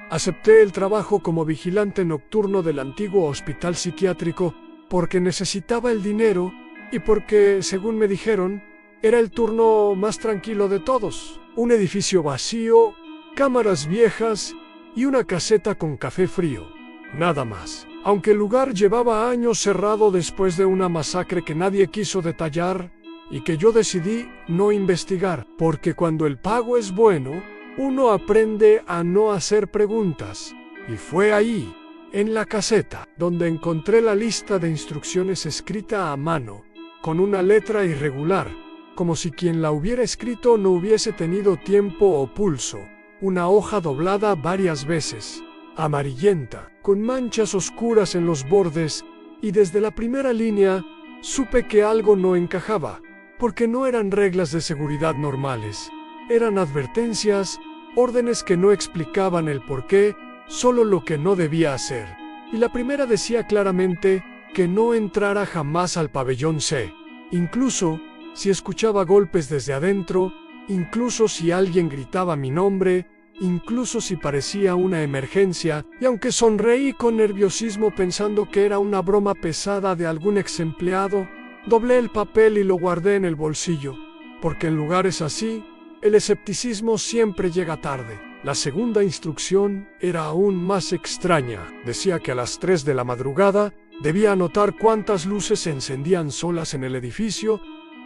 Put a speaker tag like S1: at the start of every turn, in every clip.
S1: Acepté el trabajo como vigilante nocturno del antiguo hospital psiquiátrico porque necesitaba el dinero y porque, según me dijeron, era el turno más tranquilo de todos. Un edificio vacío, cámaras viejas y una caseta con café frío. Nada más. Aunque el lugar llevaba años cerrado después de una masacre que nadie quiso detallar y que yo decidí no investigar, porque cuando el pago es bueno, uno aprende a no hacer preguntas. Y fue ahí, en la caseta, donde encontré la lista de instrucciones escrita a mano, con una letra irregular, como si quien la hubiera escrito no hubiese tenido tiempo o pulso. Una hoja doblada varias veces, amarillenta, con manchas oscuras en los bordes, y desde la primera línea supe que algo no encajaba, porque no eran reglas de seguridad normales. Eran advertencias, órdenes que no explicaban el porqué, solo lo que no debía hacer. Y la primera decía claramente que no entrara jamás al pabellón C, incluso si escuchaba golpes desde adentro, incluso si alguien gritaba mi nombre, incluso si parecía una emergencia, y aunque sonreí con nerviosismo pensando que era una broma pesada de algún ex empleado, doblé el papel y lo guardé en el bolsillo, porque en lugares así, el escepticismo siempre llega tarde. La segunda instrucción era aún más extraña. Decía que a las 3 de la madrugada debía anotar cuántas luces se encendían solas en el edificio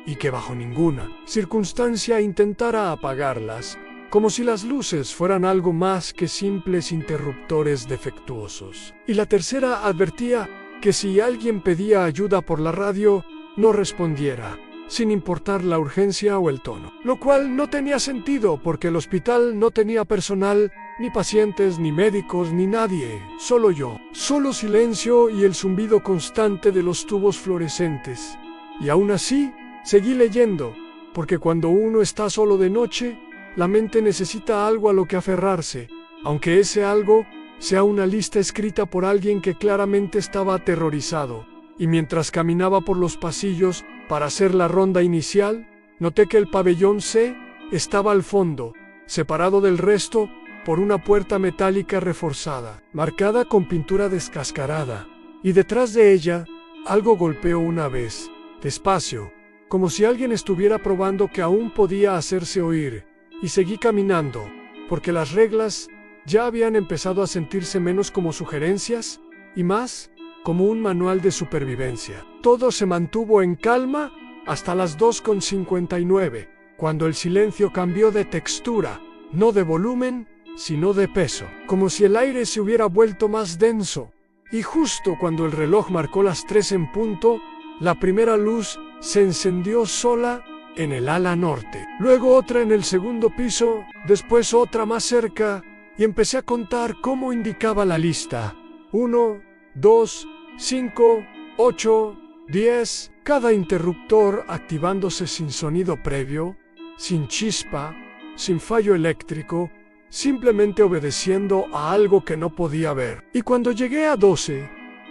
S1: y que bajo ninguna circunstancia intentara apagarlas, como si las luces fueran algo más que simples interruptores defectuosos. Y la tercera advertía que si alguien pedía ayuda por la radio, no respondiera, sin importar la urgencia o el tono. Lo cual no tenía sentido porque el hospital no tenía personal, ni pacientes, ni médicos, ni nadie, solo yo. Solo silencio y el zumbido constante de los tubos fluorescentes. Y aún así, seguí leyendo, porque cuando uno está solo de noche, la mente necesita algo a lo que aferrarse, aunque ese algo sea una lista escrita por alguien que claramente estaba aterrorizado. Y mientras caminaba por los pasillos para hacer la ronda inicial, noté que el pabellón C estaba al fondo, separado del resto por una puerta metálica reforzada, marcada con pintura descascarada, y detrás de ella algo golpeó una vez, despacio, como si alguien estuviera probando que aún podía hacerse oír, y seguí caminando, porque las reglas ya habían empezado a sentirse menos como sugerencias y más como un manual de supervivencia. Todo se mantuvo en calma hasta las 2:59, cuando el silencio cambió de textura, no de volumen, sino de peso, como si el aire se hubiera vuelto más denso. Y justo cuando el reloj marcó las 3 en punto, la primera luz se encendió sola en el ala norte. Luego otra en el segundo piso, después otra más cerca, y empecé a contar cómo indicaba la lista. 1, 2, 5, 8, 10, cada interruptor activándose sin sonido previo, sin chispa, sin fallo eléctrico, simplemente obedeciendo a algo que no podía ver. Y cuando llegué a 12,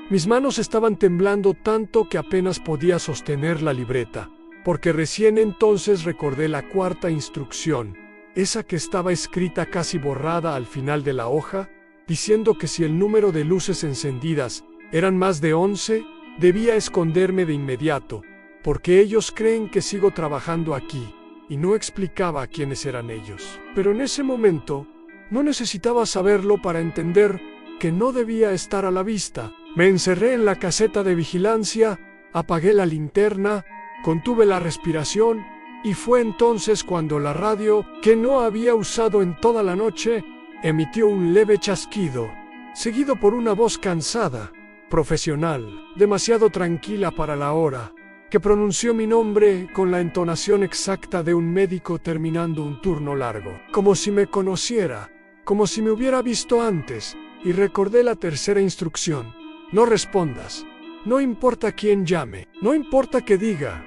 S1: mis manos estaban temblando tanto que apenas podía sostener la libreta, porque recién entonces recordé la cuarta instrucción, esa que estaba escrita casi borrada al final de la hoja, diciendo que si el número de luces encendidas eran más de 11, debía esconderme de inmediato, porque ellos creen que sigo trabajando aquí, y no explicaba quiénes eran ellos. Pero en ese momento, no necesitaba saberlo para entender que no debía estar a la vista. Me encerré en la caseta de vigilancia, apagué la linterna, contuve la respiración, y fue entonces cuando la radio, que no había usado en toda la noche, emitió un leve chasquido, seguido por una voz cansada, profesional, demasiado tranquila para la hora, que pronunció mi nombre con la entonación exacta de un médico terminando un turno largo, como si me conociera, como si me hubiera visto antes, y recordé la tercera instrucción: no respondas, no importa quién llame, no importa qué diga.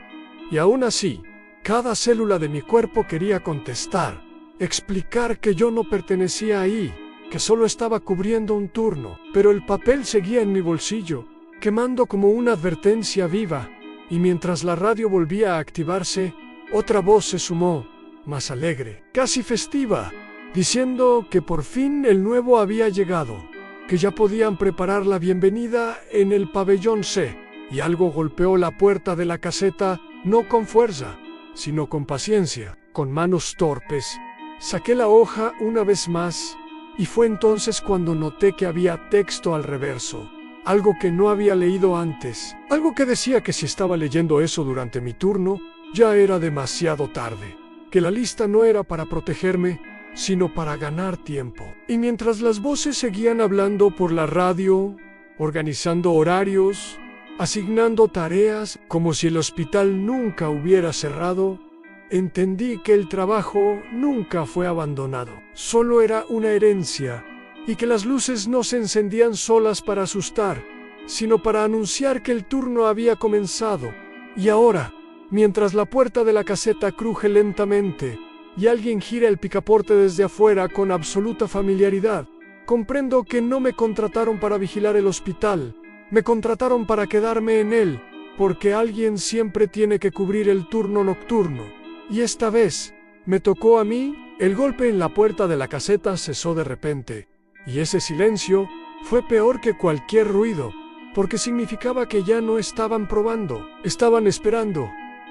S1: Y aún así, cada célula de mi cuerpo quería contestar, explicar que yo no pertenecía ahí, que solo estaba cubriendo un turno, pero el papel seguía en mi bolsillo, quemando como una advertencia viva, y mientras la radio volvía a activarse, otra voz se sumó, más alegre, casi festiva. diciendo que por fin el nuevo había llegado, que ya podían preparar la bienvenida en el pabellón C, y algo golpeó la puerta de la caseta, no con fuerza, sino con paciencia, con manos torpes. Saqué la hoja una vez más, y fue entonces cuando noté que había texto al reverso, algo que no había leído antes, algo que decía que si estaba leyendo eso durante mi turno, ya era demasiado tarde, que la lista no era para protegerme, sino para ganar tiempo. Y mientras las voces seguían hablando por la radio, organizando horarios, asignando tareas, como si el hospital nunca hubiera cerrado, entendí que el trabajo nunca fue abandonado, solo era una herencia, y que las luces no se encendían solas para asustar, sino para anunciar que el turno había comenzado. Y ahora, mientras la puerta de la caseta cruje lentamente, y alguien gira el picaporte desde afuera con absoluta familiaridad, comprendo que no me contrataron para vigilar el hospital, me contrataron para quedarme en él, porque alguien siempre tiene que cubrir el turno nocturno. Y esta vez, me tocó a mí. El golpe en la puerta de la caseta cesó de repente, y ese silencio fue peor que cualquier ruido, porque significaba que ya no estaban probando, estaban esperando,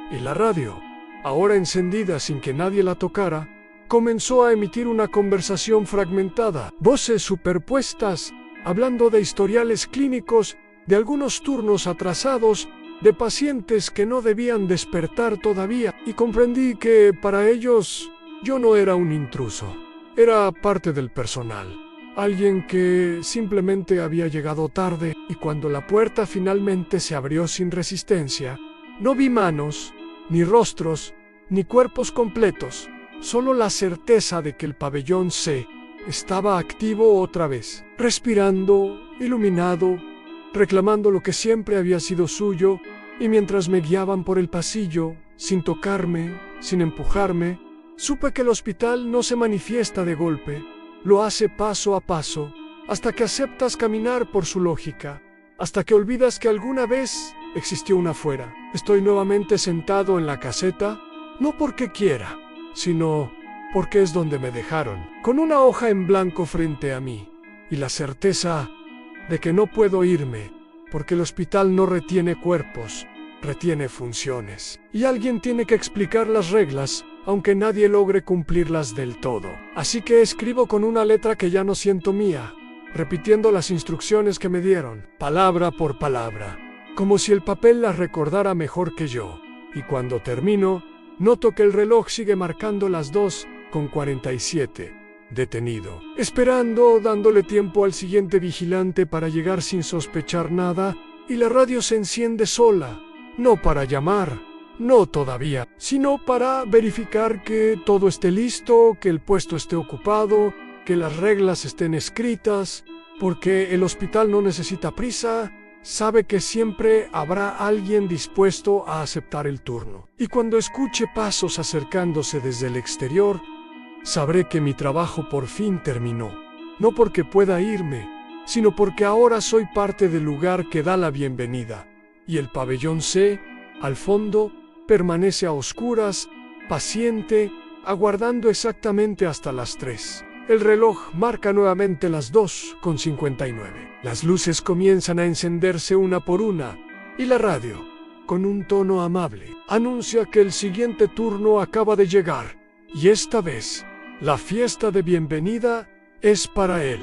S1: y la radio, ahora encendida sin que nadie la tocara, comenzó a emitir una conversación fragmentada, voces superpuestas, hablando de historiales clínicos, de algunos turnos atrasados, de pacientes que no debían despertar todavía, y comprendí que para ellos yo no era un intruso, era parte del personal, alguien que simplemente había llegado tarde, y cuando la puerta finalmente se abrió sin resistencia, no vi manos, ni rostros, ni cuerpos completos, solo la certeza de que el pabellón C estaba activo otra vez, respirando, iluminado, reclamando lo que siempre había sido suyo, y mientras me guiaban por el pasillo, sin tocarme, sin empujarme, supe que el hospital no se manifiesta de golpe, lo hace paso a paso, hasta que aceptas caminar por su lógica, hasta que olvidas que alguna vez existió una afuera. Estoy nuevamente sentado en la caseta, no porque quiera, sino porque es donde me dejaron, con una hoja en blanco frente a mí, y la certeza de que no puedo irme, porque el hospital no retiene cuerpos, retiene funciones. Y alguien tiene que explicar las reglas, aunque nadie logre cumplirlas del todo. Así que escribo con una letra que ya no siento mía, repitiendo las instrucciones que me dieron, palabra por palabra, como si el papel las recordara mejor que yo. Y cuando termino, noto que el reloj sigue marcando las 2:47. Detenido, esperando, dándole tiempo al siguiente vigilante para llegar sin sospechar nada, y la radio se enciende sola, no para llamar, no todavía, sino para verificar que todo esté listo, que el puesto esté ocupado, que las reglas estén escritas, porque el hospital no necesita prisa, sabe que siempre habrá alguien dispuesto a aceptar el turno. Y cuando escuche pasos acercándose desde el exterior, sabré que mi trabajo por fin terminó, no porque pueda irme, sino porque ahora soy parte del lugar que da la bienvenida, y el pabellón C, al fondo, permanece a oscuras, paciente, aguardando exactamente hasta las 3. El reloj marca nuevamente las 2:59. Las luces comienzan a encenderse una por una, y la radio, con un tono amable, anuncia que el siguiente turno acaba de llegar, y esta vez, la fiesta de bienvenida es para él.